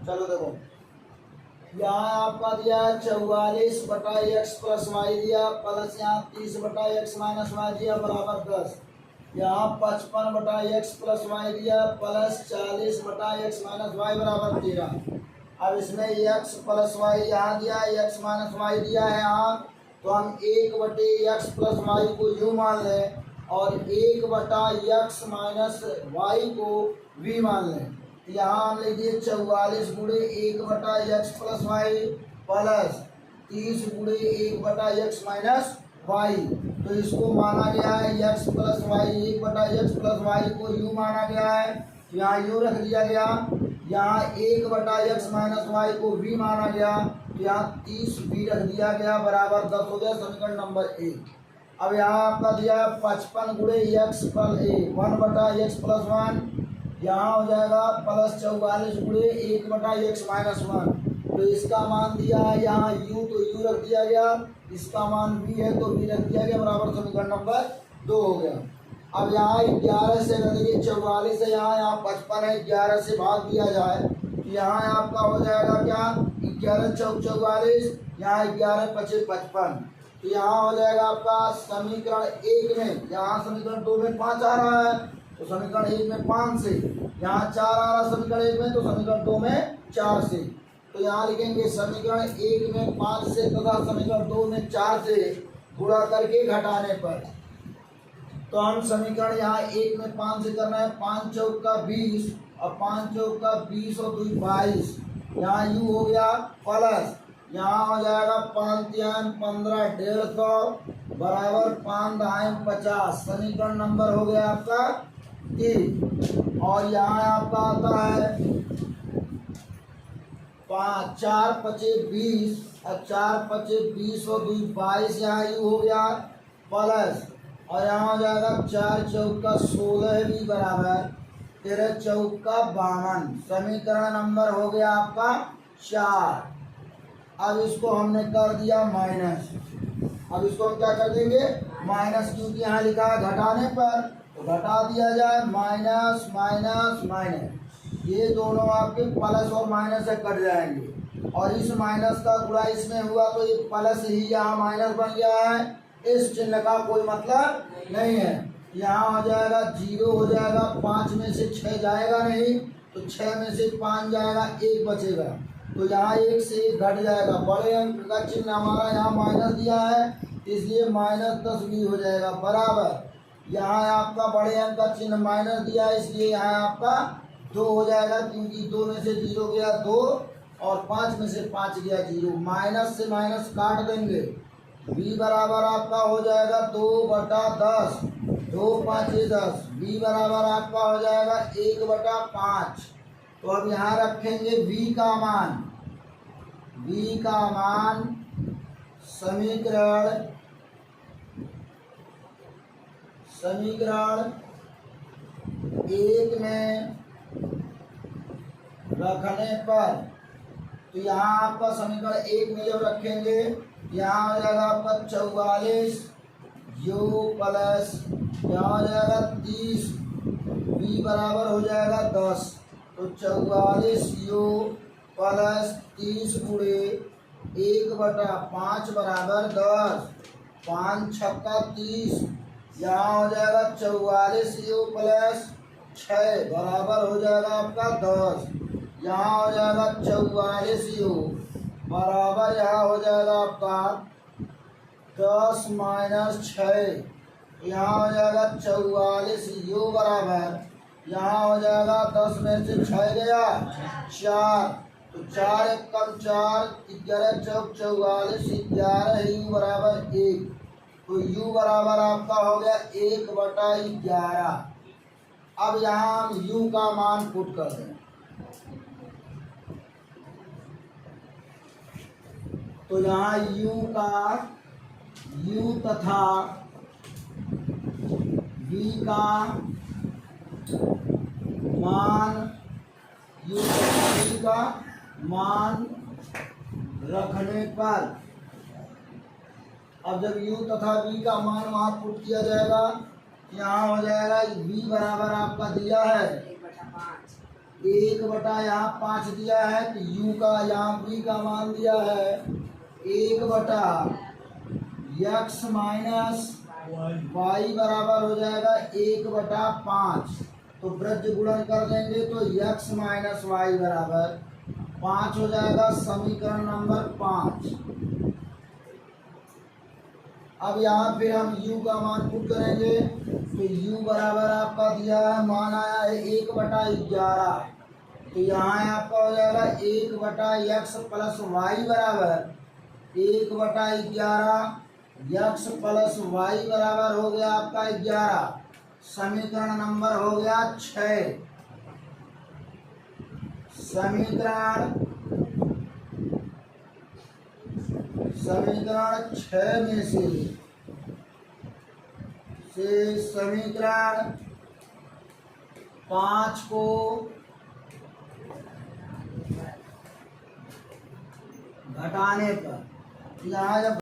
चलो देखो, यहाँ आपका दिया 44/x प्लस वाई दिया, प्लस यहाँ 30/x माइनस वाई दिया बराबर 10। यहाँ 55/x प्लस वाई दिया, प्लस 40/x माइनस वाई बराबर 13। अब इसमें x प्लस वाई यहाँ दिया, x माइनस वाई दिया है यहाँ, तो हम 1/x प्लस वाई को u मान लें और 1/x माइनस वाई को v मान लें। यहाँ हम लिख दिए 44 गुणे 1/x प्लस वाई प्लस 30 गुणे 1/x माइनस वाई। तो इसको माना गया है x plus y, 1/x plus y को u माना गया है, तो यहाँ u रख दिया गया। यहाँ 1/x माइनस वाई को v माना गया, तो यहाँ 30v रख दिया गया बराबर 10 हो गया समीकरण नंबर 1। अब यहाँ आपका दिया 55 गुणे x प्लस 1/x प्लस 1, यहाँ हो जाएगा प्लस 44 गुणे 1/x माइनस 1। तो इसका मान दिया है यहाँ u, तो u रख दिया गया, इसका मान v है तो v रख दिया गया बराबर समीकरण नंबर 2 हो गया। अब यहाँ 11 से देखिए 44 है, यहाँ 55 है, 11 से भाग दिया जाए तो यहाँ आपका हो जाएगा क्या 11 चौक 44, यहाँ 11 पचे 55। तो यहाँ हो जाएगा आपका समीकरण 1 में, यहाँ समीकरण 2 में 5 आ रहा है तो समीकरण 1 में 5 से, यहाँ 4 आ रहा समीकरण 1 में तो समीकरण 2 में 4 से। तो यहाँ लिखेंगे समीकरण 1 में 5 से तथा समीकरण 2 में 4 से गुणा करके घटाने पर, तो हम समीकरण यहाँ 1 में 5 से करना है, 5 चौक का 20 और 5 चौक का 20 और 2 22, यहाँ u हो गया प्लस यहाँ हो जाएगा 5 3 15 150 बराबर 5 दाएं 50, समीकरण नंबर हो गया आपका 3। और यहाँ आपका आता है 4 पचे 20 और 4 पचे 20 और 2 22, यहाँ u हो गया प्लस और यहाँ हो जाएगा 4 चौक का 16 भी बराबर 13 चौक का 52, समीकरण नंबर हो गया आपका 4। अब इसको हमने कर दिया माइनस, अब इसको हम क्या कर देंगे माइनस, क्योंकि यहाँ लिखा है घटाने पर तो घटा दिया जाए, माइनस माइनस माइनस, ये दोनों आपके प्लस और माइनस से कट जाएंगे और इस माइनस का गुणा इसमें हुआ तो ये प्लस ही यहाँ माइनस बन गया है, इस चिन्ह का कोई मतलब नहीं है। यहाँ हो जाएगा 0 हो जाएगा, 5 में से 6 जाएगा नहीं तो 6 में से 5 जाएगा, 1 बचेगा, तो यहाँ 1 से 1 घट जाएगा। बड़े अंक का चिन्ह हमारा यहाँ माइनस दिया है इसलिए -10 भी हो जाएगा बराबर, यहाँ आपका बड़े अंक का चिन्ह माइनस दिया है इसलिए यहाँ आपका 2 हो जाएगा, क्योंकि 2 में से 0 गया 2 और 5 में से 5 गया 0, माइनस से माइनस काट देंगे, b बराबर आपका हो जाएगा 2/10, 2 5 10, b बराबर आपका हो जाएगा 1/5। तो अब यहाँ रखेंगे v का मान, v का मान समीकरण 1 में रखने पर, तो यहाँ आपका समीकरण 1 में जब रखेंगे यहाँ हो जाएगा आपका 44 u प्लस यहाँ हो जाएगा 30, v बराबर हो जाएगा 10, तो 44 u प्लस 30 गुणे 1/5 बराबर 10, 5 छक्का 30, यहाँ हो जाएगा 44 u प्लस 6 बराबर हो जाएगा आपका 10, यहाँ हो जाएगा 44 u बराबर यहाँ हो जाएगा आपका 10 - 6, यहाँ हो जाएगा 44 u बराबर यहाँ हो जाएगा 10 में से 6 गया 4, तो 4 1 कम 4, 11 चौक 44, 11 u बराबर 1, तो u बराबर आपका हो गया 1/11। अब यहाँ हम u का मान पुट कर दें, तो यहाँ u तथा v का मान, u तथा v का मान रखने पर, अब जब u तथा v का मान वहाँ पुट किया जाएगा यहाँ हो जाएगा v बराबर आपका दिया है 1 बटा यहाँ 5 दिया है तो u का यहाँ v का मान दिया है 1 बटा x माइनस y बराबर हो जाएगा 1 बटा 5। तो ब्रज गुणन कर देंगे तो x माइनस वाई बराबर 5 हो जाएगा, समीकरण नंबर 5। अब यहाँ पे हम u का मान पुट करेंगे तो u बराबर आपका दिया है, मान आया है 1 बटा 11। तो यहाँ आपका हो जाएगा 1 बटा x प्लस वाई बराबर 1 बटा 11, x प्लस वाई बराबर हो गया आपका 11। समीकरण नंबर हो गया 6। समीकरण 6 में से समीकरण 5 को घटाने पर यहाँ जब